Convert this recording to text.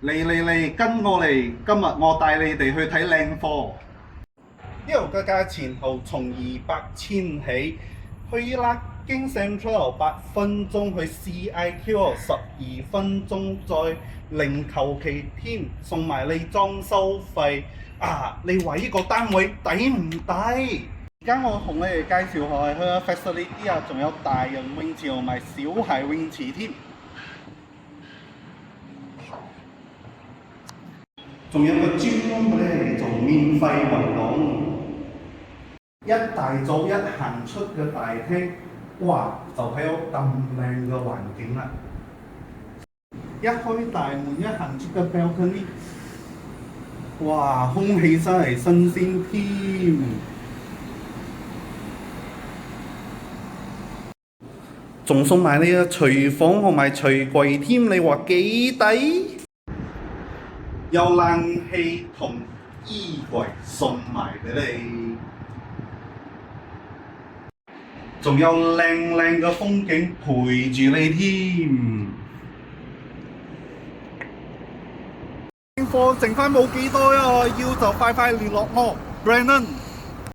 嚟，跟我嚟，今日我帶你哋去睇靚貨。呢度嘅價錢從200千起，去啦經 Central 8分鐘，去 CIQ 12分鐘，再零求其添，送埋你裝修費。你話呢個單位抵唔抵？而家我同你哋介紹下佢嘅 facility 仲有大人泳池同埋小孩泳池添。仲有個 gym room 咧，做免費運動。一大早一行出嘅大廳，哇！就睇到咁靚嘅環境啦。一開大門，一行出個 balcony，哇！空氣真係新鮮添。仲送埋你嘅廚房同埋廚櫃添，你話幾抵？有冷氣同衣櫃送埋俾你，仲有靚靚嘅風景陪住你添。貨剩翻冇幾多啊，要就快快聯絡我 ，Brandon。